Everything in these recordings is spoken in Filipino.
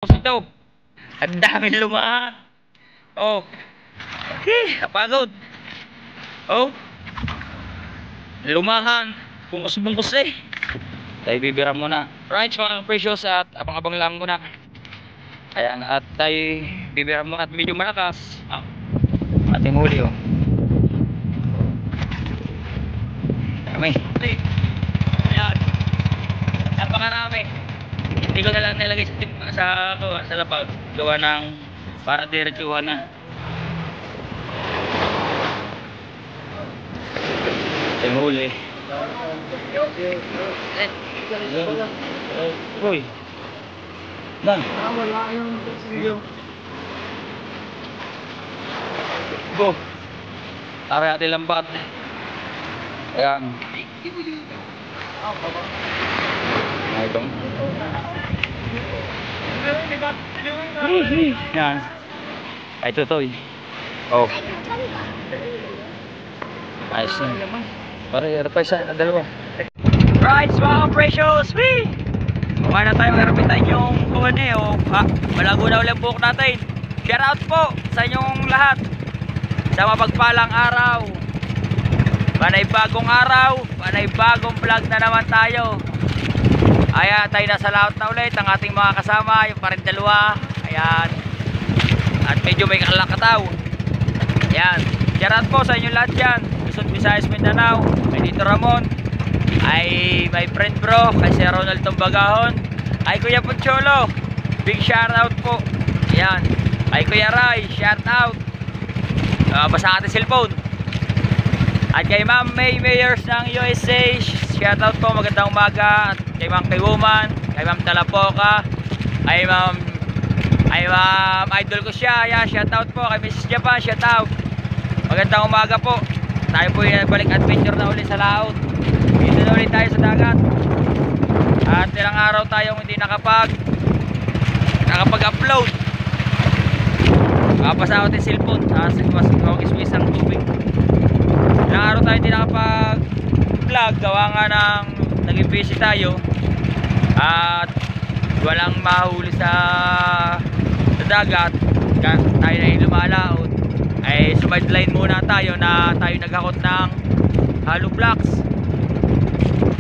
Ito, ang daming lumaan. Oh, kapagod. Oh, lumahan. Bungkus-bungkus eh. Tayo bibira muna. Right, mga precious, at abang-abang lang muna. Ayan, at tayo bibira muna at medyo malakas. Ating huli, oh. Kami. Ayan. Napakarami. Hindi ko na lang nilagay sa lapag. Gawa ng para diretsuhan na. Ating huli. Uy. Dan. Wala yung video. Go. Tara natin lambat. Ayan. Ayan. Yan. Ay, tutoy. Oh. Ayos na. Pare, repay sa dalawa. Right, mga precious. Wee! Kumana tayo marapitan yung kuwan eh. Oh. Malago na ulit buhok natin. Shout out po sa inyong lahat. Sa mapagpalang araw. Panay bagong araw. Panay bagong vlog na naman tayo. Ayan, tayo nasa laot na ulit. Ang ating mga kasama, yung parin dalawa. Ayan. At medyo may kalakataw. Ayan. Shout out po sa inyong lahat dyan. Luzon, Visayas, Mindanao. Kay Dito Ramon. Ay my friend bro, kay Sir Ronald Tumbagahon. Ay Kuya Pucholo, big shout out po. Ayan. Ay Kuya Ray, shout out. Basa ating cellphone. At kay Ma'am May Mayors ng USA, shout out po, magandang umaga. At kay Ma'am Kay Woman, kay Ma'am Talapoka, ay Ma'am idol ko siya. Ayan, shout out po kay Mrs. Japan, shout out. Magandang umaga po. Tayo po yung balik adventure na ulit sa laot. Dito na ulit tayo sa dagat. At ilang araw tayong hindi nakapag-upload. Makapasa ako yung cellphone sa iswis ang tubig. Ilang araw tayo hindi nakapag-vlog. Gawa nga ng naging busy tayo. At walang mahuli sa dagat. Tayo na yung lumalaot. Ay sumideline muna tayo na tayo naghakot ng hollow blocks.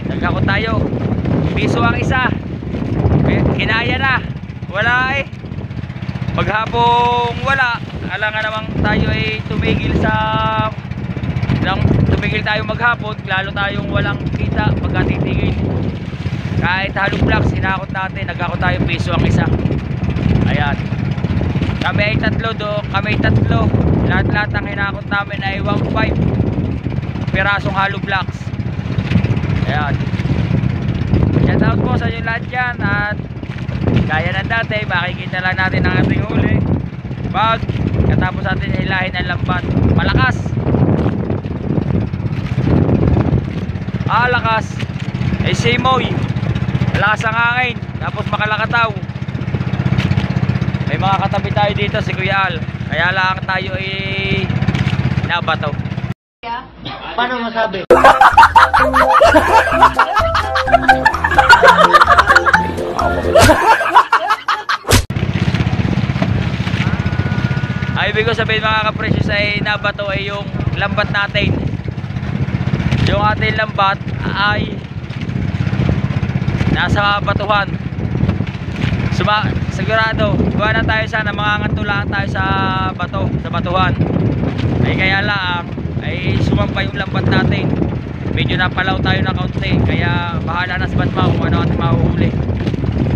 Naghakot tayo. Piso ang isa. Kinaya na. Wala eh. Maghapong wala. Alangan namang tayo ay tumigil tayo maghapon. Lalo tayong walang kita pagkatitigil. Kahit hollow blocks hinakot natin. Naghakot tayo piso ang isa. Ayan. Kami ay tatlo. Lahat-lahat ang hinakot namin ay 1.5 pirasong hollow blocks. Ayan. Shout out po sa inyo lahat dyan. At gaya ng dati, makikita lang natin ang ating huli pag katapos natin hilahin ang lambat. Malakas. Lakas. Ay simoy. Malakas ang hangin. Tapos makalakataw. May mga katabi tayo dito, si Kuya Al. Kaya lang tayo ay nabato. Paano masabi? Ay, ibig ko sabihin mga kaprecious ay nabato ay yung lambat natin. Yung ating lambat ay nasa batuhan. Sigurado, gawa na tayo sana, mangangantulaan tayo sa batuhan. Ay kaya lang ay sumampa yung lambat natin. Medyo napalaw tayo na kaunti. Kaya bahala na sa batma kung ano ating mahuhuli.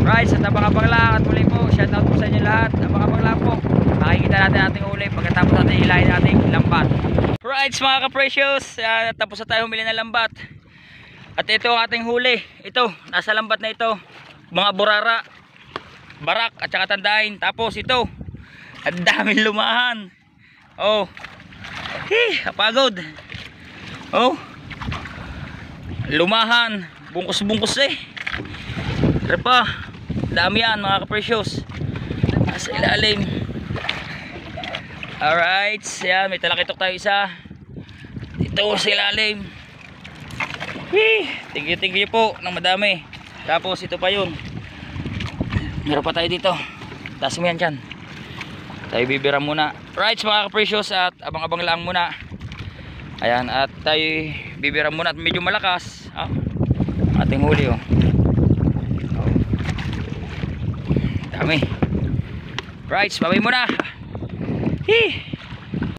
Right, sa abang-abang lang. At muli po, shout out po sa inyo lahat. Abang-abang lang po. Makikita natin ating huli pagkatapos natin hilahin ating lambat. Right, mga ka-precious, tapos na tayo humili ng lambat. At ito ang ating huli. Ito, nasa lambat na ito, mga burara, barak at saka tandain. Tapos ito, ang daming lumahan. Oh, kapagod. Oh, lumahan, bungkus-bungkus eh. Pero pa, dami yan mga ka-precious. Nasa ilalim. Alright, yan, may talakitok tayo isa. Dito sa ilalim. Tinggi-tinggi po ng madami. Tapos ito pa yun. Meron pa tayo dito. taas mo yan dyan. Tayo bibira muna. Right mga ka-precious, at abang-abang lang muna. Ayan, at tayo bibira muna at medyo malakas. Ating huli oh. Dami. Right, babay muna.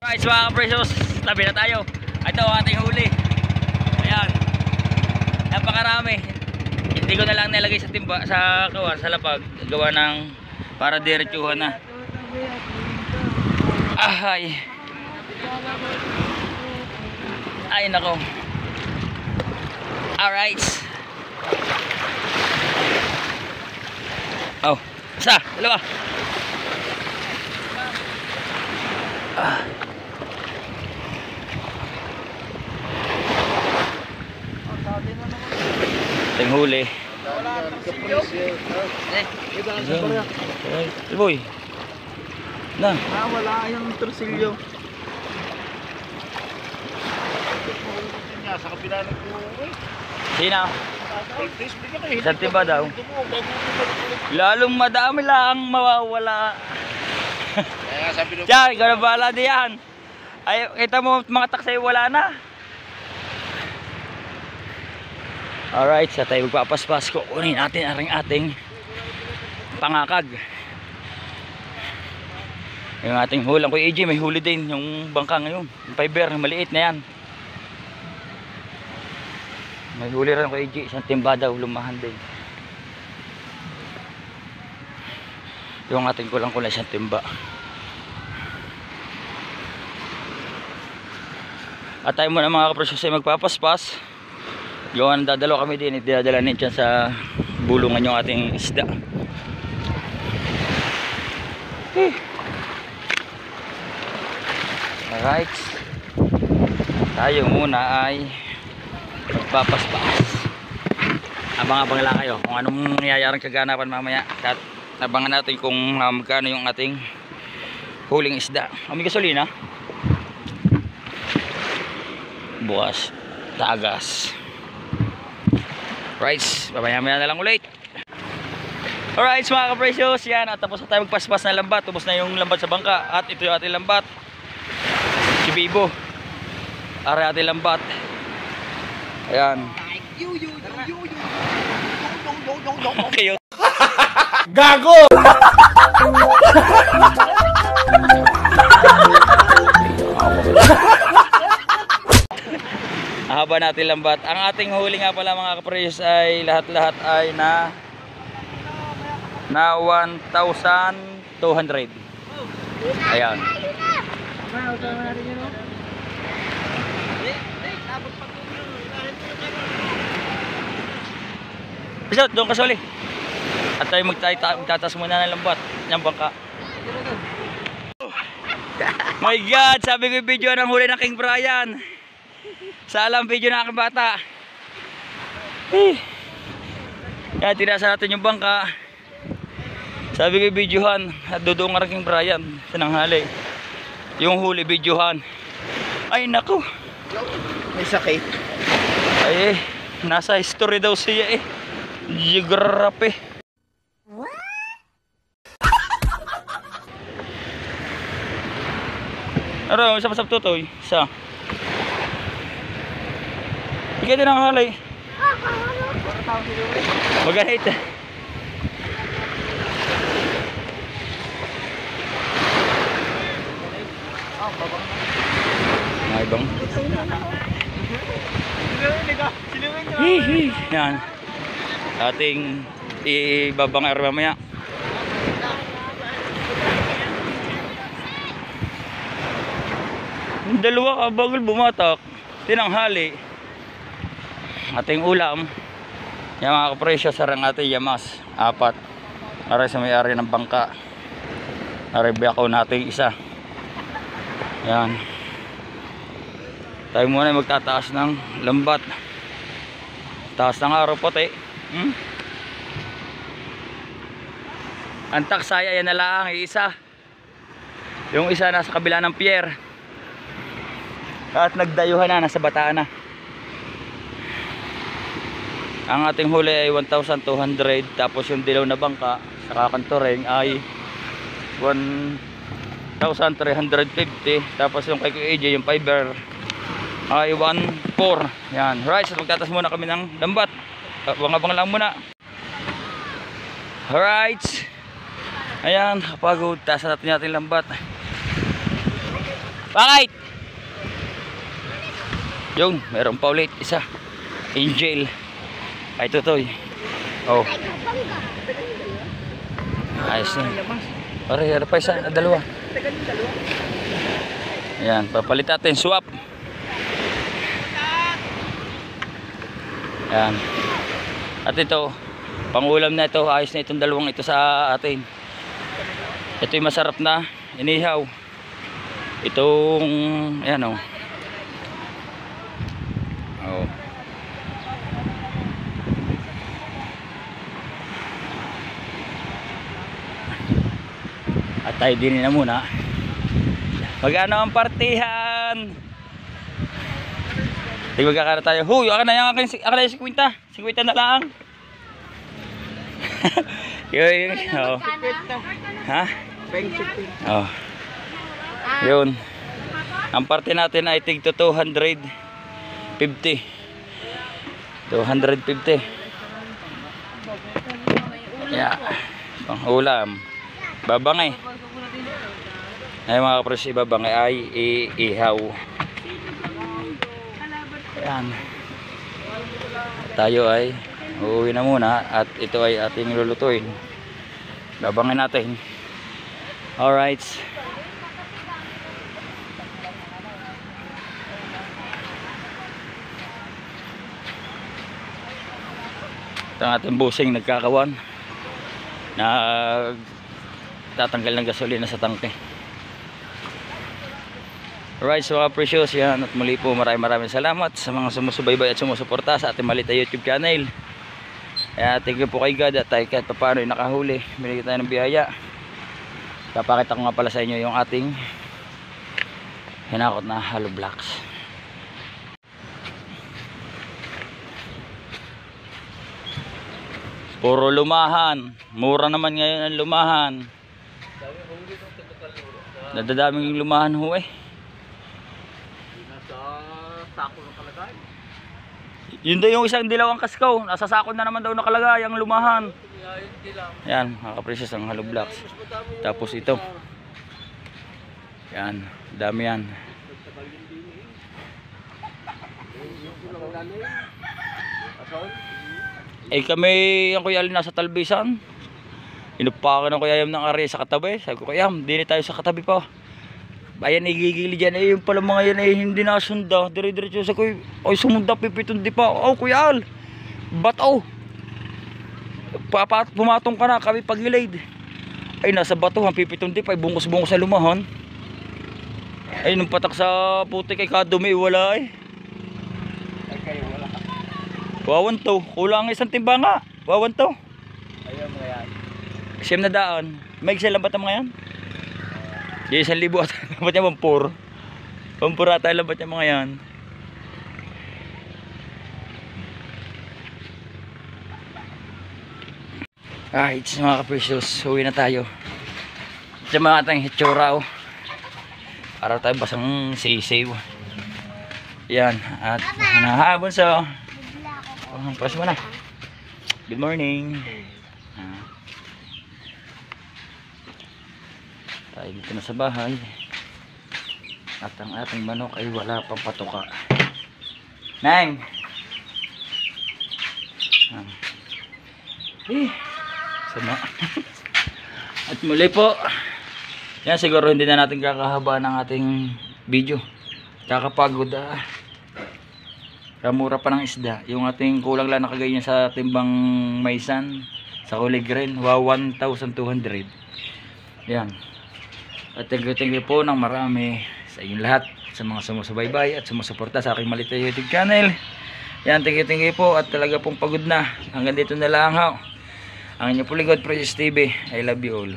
Right mga ka-precious, tabi na tayo. Ito ang ating huli. Ayan, napakarami. Hindi ko na lang nilagay sa timba, sa kawan, sa lapag. Gawa ng para diretsuhan na. Ay. Ay nako. Alright. Oh, isa, dalawa. Ting huli. Boy. Na. Wala yung torsilyo. Sa kabila ng puno. Sino? Isang timba daw. Lalong madami lang mawawala. Diyan, ikaw na bahala diyan. Ay, kita mo mga taksay wala na. Alright, sa tayo magpapaspas ko. Kunin natin ang ating pangakag. Yung ating hulang ko AJ, may huli din yung bangka ngayon. Yung fiber, maliit na yan. May huli rin ko AJ, isang timba daw, lumahan din. Yung ating kulang-kulang isang timba. At tayo muna mga kaprosyo ay magpapaspas. Gawa ng dadalo kami din, idadala din dyan sa bulungan yung ating isda. Alright, tayo muna ay magpapaspas. Abang-abang lang kayo kung anong nangyayarang kaganapan mamaya. At abangan natin kung magkano yung ating huling isda. May gasolina bukas, tagas. Right, babaya-maya na lang ulit. Alright mga ka-precious, yan, at tapos na tayo magpaspas na lambat. Tubos na yung lambat sa bangka. At ito yung ating lambat, si Bibo. Ara ating lambat. Ayan. Okay. Gago! Haba natin lambat. Ang ating huli nga pala mga ka-precious ay lahat-lahat ay na 1,200. Ayan. Pisot, doon ka soli. At tayo magtatas muna ng lambat ng bangka. My God, sabi ko yung video ng huli ng King Brian. Sa alam video na aking bata. Yan, tinasa natin yung bangka. Sabi ko yung videohan at doon ang King Brian sa nanghali. Yung huli videohan. Ay naku, May sakit. ay nasa history daw siya eh. Geography. Ano, isa pa sa tutoy? Isa. Ikaw din ang halay. Maganit. Ay bang. Yan. Ating ibabangar mamaya. Dalawa kabagol bumatak. Tinanghali. Ating ulam. Yan mga kapresyo, sarang ating yamas. 4. Aray sa may-ari ng bangka. Aray biyakaw natin isa. Yan. Tayo muna magtataas ng lambat. Taas ng araw puti. Ang taksaya yan na lang, isa. Yung isa nasa kabila ng pier. At nagdayuhan na, nasa Bataan na. Ang ating huli ay 1,200. Tapos yung dilaw na bangka sa Kakantoreng ay 1,350. Tapos yung kay Kuya AJ, yung fiber ay 1,400. Yan. Alright, so magtatas muna kami ng lambat. Abang-abang lang muna. Alright. Ayan, kapagod. Taas natin lambat. Bakit? Yung, meron pa ulit. Isa. Angel. Ay, tutoy. Oh. Ayos na. Pare, pa isa. Dalawa. Ayan, papalit natin. Swap. Ayan. At ito, pangulam na ito. Ayos na itong dalawang ito sa atin. Ito yung masarap na inihaw. Itong, ayan o. Oh. At tayo din na muna. Magano ang partihan? Tingnan magkakara tayo. Huy, akin na yung akin yung 50. 50 na lang. Yun. Oh. Ha? Oh. Yun. Ang parte natin ay tig to 250. 250. Yeah. Pang-ulam. Babangay. Ay mga kapres, babangay ay ihaw. Ayan. Tayo ay uuwi na muna at ito ay ating lulutuin. Babangay natin. Alright. Ito ang ating busing nagkakawan. Tatanggal ng gasolina sa tangke. Alright, so mga precious, yan. At muli po maraming salamat sa mga sumusubaybay at sumusuporta sa ating maliit na YouTube channel. Kaya thank you po kay God at tayo kahit paano ay nakahuli. Binigyan tayo ng biyaya. Kapakita ko nga pala sa inyo yung ating hinakot na hollow blocks. Puro lumahan. Mura naman ngayon ang lumahan. Nadadaming lumahan ho eh. Nasa sako ng kalagay. Yun daw yung isang dilawang kaskaw. Nasa sako na naman daw nakalagay ang lumahan. Yan, mga kaprecious ang hollow blocks. Tapos ito. Yan, dami yan. Eh kami, ang Kuya Alin nasa Talbisan. Inupakan ng Kuya Yam ng area sa katabi. Sabi ko, Kuya Yam, hindi tayo sa katabi pa. Ayan, igigili dyan. Eh, yung pala mga yan eh, hindi nasunda. Dire-diretso sa Kuya. Ay, sumunda, pipitundi pa. Oh, Kuya Al. Bato. Pumatong ka na, kami pagilid. Ay, nasa bato, pipitundi pa. Bungkus-bungkus sa lumahan. Ay, nung patak sa puti kay kadumi, wala eh. Ay kayo, wala ka. Wawan to. Kulang isang timba nga. Wawan to. Ayun mga yan. Siyem na daan. May isa lang ba ito mga yan? Di 1,000 at labat niya pampur. Pampur ata labat niya mga yan. Alright, mga ka-precious, uwi na tayo. Ito mga ating hitsura oh. Para tayo basang sisiw. Yan, at nahabon sa press mo na. Good morning. Tayo dito na sa bahay. At ang ating manok ay wala pang patuka. Nang! Sama. At muli po, yan siguro hindi na natin kakahaba ng ating video. Kakapagod kamura pa ng isda. Yung ating kulang lang nakaganyan sa timbang maisan sa kulay green, 1,200. Yan. At thank you po ng marami sa inyong lahat, sa mga sumusubaybay at sumusuporta sa aking maliit na YouTube channel. Yan, thank you po at talaga pong pagod na. Hanggang dito na lang ho. Ang inyong puligod, Precious TV. I love you all.